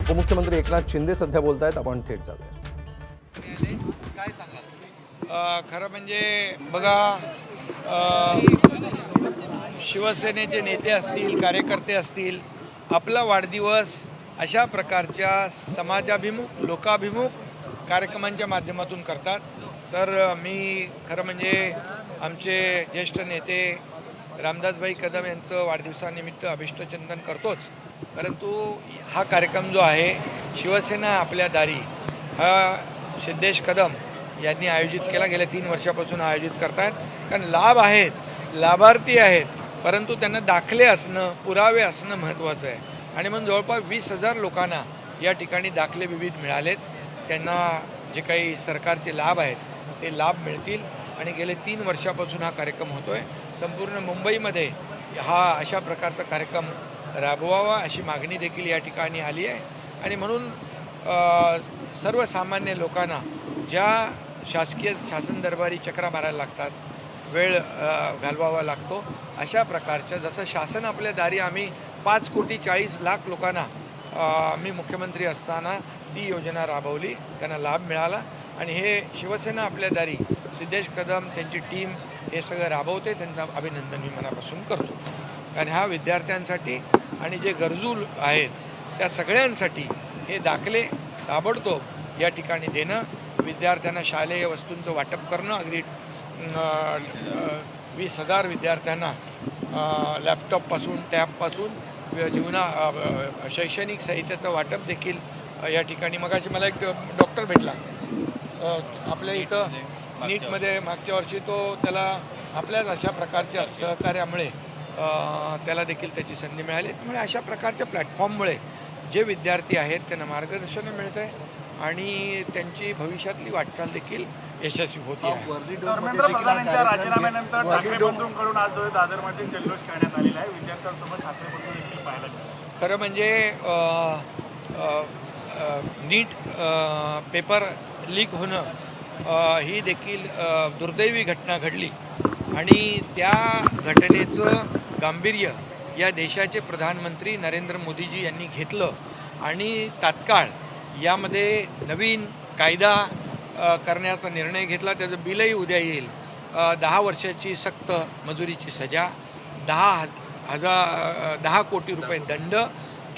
उपमुख्यमंत्री एकनाथ शिंदे सध्या बोलत आहेत. आपण थेट जाऊया. काय सांगाल? खरं म्हणजे बघा, शिवसेनेचे नेते असतील, कार्यकर्ते असतील, आपला वाढदिवस अशा प्रकारच्या समाजाभिमुख, लोकाभिमुख कार्यक्रमांच्या माध्यमातून करतात. तर मी खरं म्हणजे आमचे ज्येष्ठ नेते रामदासभाई कदम यांचं वाढदिवसानिमित्त अभिष्टचिंतन करतोच, परंतु हा कार्यक्रम जो आहे शिवसेना आपल्या दारी हा सिद्धेश कदम यांनी आयोजित केला. गेल्या 3 वर्षापासून आयोजित करतात. कारण लाभ आहेत, लाभार्थी आहेत, परंतु त्यांना दाखले असणं, पुरावे असणं महत्त्वाचं आहे. आणि म्हणून जवळपास 20,000 लोकांना या ठिकाणी दाखले विविध मिळालेत. त्यांना जे काही सरकारचे लाभ आहेत ते लाभ मिळतील. आणि गेले 3 वर्षापासून हा कार्यक्रम होतो आहे. संपूर्ण मुंबईमध्ये हा अशा प्रकारचा कार्यक्रम राबवावा अशी मागणी देखील या ठिकाणी आली आहे. आणि म्हणून सर्वसामान्य लोकांना ज्या शासन दरबारी चक्रा मारायला लागतात, वेळ घालवावा लागतो, अशा प्रकारच्या जसं शासन आपल्या दारी आम्ही 5,40,00,000 लोकांना मी मुख्यमंत्री असताना ती योजना राबवली, त्यांना लाभ मिळाला. आणि हे शिवसेना आपल्या दारी सिद्धेश कदम त्यांची टीम हे सगळं राबवते. त्यांचं अभिनंदन मी मनापासून करतो. कारण हा विद्यार्थ्यांसाठी आणि जे गरजू आहेत त्या सगळ्यांसाठी हे दाखले ताबडतोब या ठिकाणी देणं, विद्यार्थ्यांना शालेय वस्तूंचं वाटप करणं, अगदी 20,000 विद्यार्थ्यांना लॅपटॉपपासून टॅबपासून शैक्षणिक साहित्याचं वाटप देखील या ठिकाणी. मगाशी मला एक डॉक्टर भेटला आपल्या इथं नीटमध्ये मागच्या वर्षी, त्याला आपल्याच अशा प्रकारच्या सहकार्यामुळे त्याला देखील त्याची संधी मिळाली. त्यामुळे अशा प्रकारच्या प्लॅटफॉर्ममुळे जे विद्यार्थी आहेत त्यांना मार्गदर्शन मिळतं आहे आणि त्यांची भविष्यातली वाटचाल देखील यशस्वी होती आहे. धर्मेंद्र प्रधानांच्या राजीनाम्यानंतर ठाकरे बंधूंकडून आज दादरमध्ये जल्लोष करण्यात आलेला आहे. विद्यार्थ्यांसोबत ठाकरे बंधू देखील पाहायला मिळाले. खरं म्हणजे नीट पेपर लीक होणं ही देखील दुर्दैवी घटना घडली आणि त्या घटनेचं गांभीर्य या देशाचे प्रधानमंत्री नरेंद्र मोदीजी यांनी घेतलं आणि तात्काळ यामध्ये नवीन कायदा करण्याचा निर्णय घेतला. त्याचं बिलही उद्या येईल. 10 वर्षाची सक्त मजुरीची सजा, 10 कोटी रुपये दंड,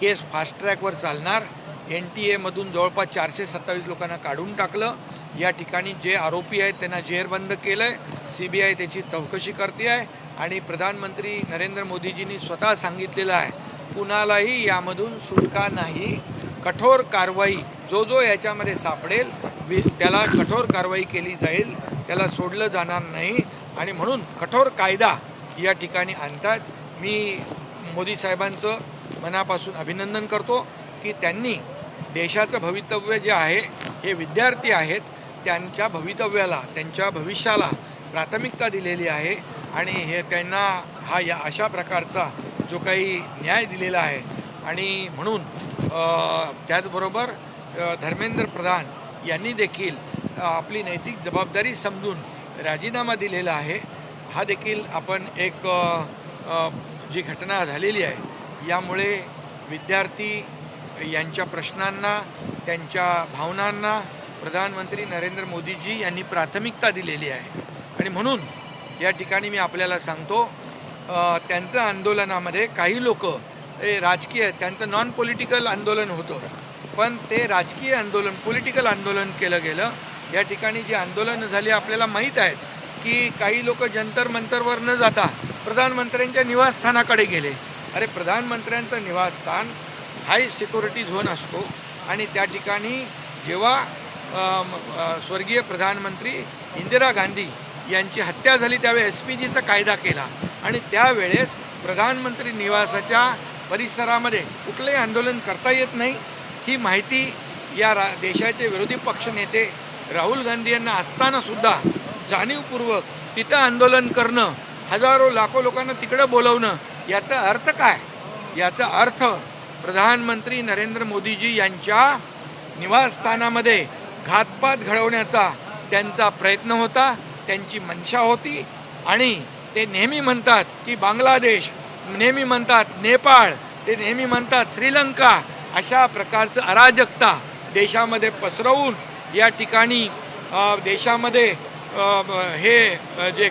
केस फास्ट ट्रॅकवर चालणार. NTA मधून जवळपास 427 लोकांना काढून टाकलं. या ठिकाणी जे आरोपी आहेत त्यांना जेरबंद केलं आहे. CBI त्याची चौकशी करते आहे आणि प्रधानमंत्री नरेंद्र मोदीजींनी स्वतः सांगितलेलं आहे कुणालाही यामधून सुटका नाही. कठोर कारवाई जो याच्यामध्ये सापडेल त्याला कठोर कारवाई केली जाईल, त्याला सोडलं जाणार नाही. आणि म्हणून कठोर कायदा या ठिकाणी आणतात. मी मोदी साहेबांचं मनापासून अभिनंदन करतो की त्यांनी देशाचं भवितव्य जे आहे, हे विद्यार्थी आहेत त्यांच्या भवितव्याला, त्यांच्या भविष्याला प्राथमिकता दिलेली आहे. आणि हे त्यांना या अशा प्रकारचा जो काही न्याय दिलेला आहे. आणि म्हणून त्याचबरोबर धर्मेंद्र प्रधान यांनी देखील आपली नैतिक जबाबदारी समजून राजीनामा दिलेला आहे. हा देखील आपण एक जी घटना झालेली आहे यामुळे विद्यार्थी यांच्या प्रश्नांना, त्यांच्या भावनांना प्रधानमंत्री नरेंद्र मोदीजी यांनी प्राथमिकता दिलेली आहे. आणि म्हणून या ठिकाणी मी आपल्याला सांगतो, त्यांचं आंदोलनामध्ये काही लोक राजकीय, त्यांचं नॉन पॉलिटिकल आंदोलन होतं, पण ते राजकीय आंदोलन, पॉलिटिकल आंदोलन केलं गेलं. या ठिकाणी जी आंदोलनं झाली आपल्याला माहीत आहेत की काही लोक जंतर मंतरवर न जाता प्रधानमंत्र्यांच्या निवासस्थानाकडे गेले. अरे, प्रधानमंत्र्यांचं निवासस्थान हाय सिक्युरिटी झोन असतो आणि त्या ठिकाणी जेव्हा स्वर्गीय प्रधानमंत्री इंदिरा गांधी यांची हत्या झाली त्यावेळेस SPGचा कायदा केला आणि त्यावेळेस प्रधानमंत्री निवासाच्या परिसरामध्ये कुठलंही आंदोलन करता येत नाही. ही माहिती या देशाचे विरोधी पक्षनेते राहुल गांधी यांना असतानासुद्धा जाणीवपूर्वक तिथं आंदोलन करणं, हजारो लाखो लोकांना तिकडं बोलवणं, याचा अर्थ काय? याचा अर्थ प्रधानमंत्री नरेंद्र मोदीजी यांच्या निवासस्थानामध्ये घातपात घडवण्याचा त्यांचा प्रयत्न होता, त्यांची मनशा होती. आणि ते नेहमी म्हणतात की बांगलादेश, नेहमी म्हणतात नेपाळ, ते नेहमी म्हणतात श्रीलंका, अशा प्रकारचं अराजकता देशामध्ये पसरवून या ठिकाणी देशामध्ये हे जे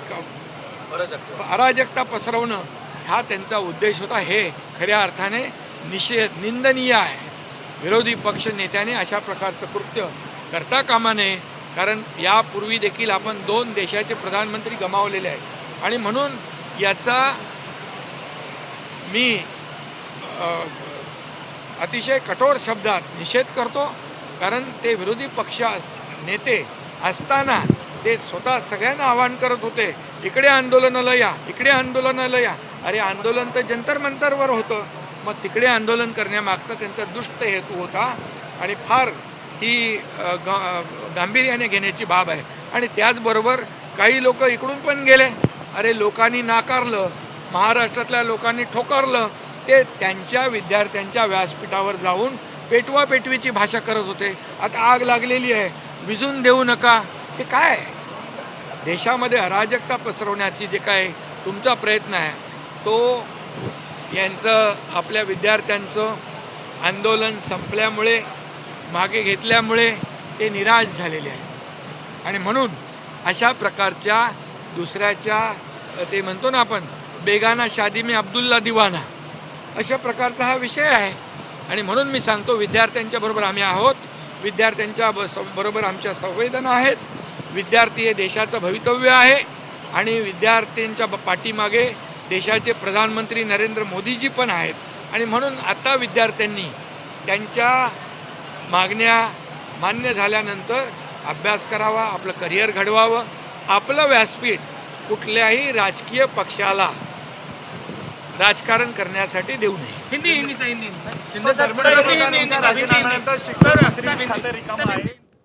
अराजकता पसरवणं हा त्यांचा उद्देश होता. हे खऱ्या अर्थाने निंदनीय आहे. विरोधी पक्ष नेत्याने अशा प्रकारचं कृत्य करता कामा नये, कारण यापूर्वी देखील आपण 2 देशाचे प्रधानमंत्री गमावलेले आहेत आणि म्हणून याचा मी अतिशय कठोर शब्दात निषेध करतो. कारण ते विरोधी पक्ष नेते असताना ते स्वतः सगळ्यांना आवाहन करत होते, इकडे आंदोलनाला या, इकडे आंदोलनाला या. अरे आंदोलन तर जंतर मंतरवर होतं, मग तिकडे आंदोलन करण्यामागचा त्यांचा दुष्ट हेतू होता आणि फार ही गांभीर्याने घेण्याची बाब आहे. आणि त्याचबरोबर काही लोक इकडून पण गेले. अरे लोकांनी नाकारलं, महाराष्ट्रातल्या लोकांनी ठोकरलं. ते त्यांच्या विद्यार्थ्यांच्या व्यासपीठावर जाऊन पेटवापेटवीची भाषा करत होते. आता आग लागलेली आहे, विझून देऊ नका. हे काय आहे? देशामध्ये अराजकता पसरवण्याची जे काय तुमचा प्रयत्न आहे तो यांचं आपल्या विद्यार्थ्यांचं आंदोलन संपल्यामुळे मागे घेतल्यामुळे ते निराश झालेले आहे. आणि म्हणून अशा प्रकारच्या दुसऱ्याच्या ते म्हणतो ना आपण बेगाना शादी में अब्दुल्ला दिवाना, अशा प्रकारचा हा विषय आहे. आणि म्हणून मी सांगतो विद्यार्थ्यांच्या बरोबर आम्ही आहोत, विद्यार्थ्यांच्या बरोबर आमच्या संवेदना आहेत. विद्यार्थी हे देशाचं भवितव्य आहे आणि विद्यार्थ्यांच्या पाठीमागे देशाचे प्रधानमंत्री नरेंद्र मोदीजी पण आहेत. आणि म्हणून आता विद्यार्थ्यांनी त्यांच्या मागण्या मान्य झाल्यानंतर अभ्यास करावा, आपलं करिअर घडवावं. आपलं व्यासपीठ कुठल्याही राजकीय पक्षाला राजकारण करण्यासाठी देऊ नये. शिंदे सरकारच्या राजीनाम्यानंतर शिक्षण मंत्री खाते रिकामं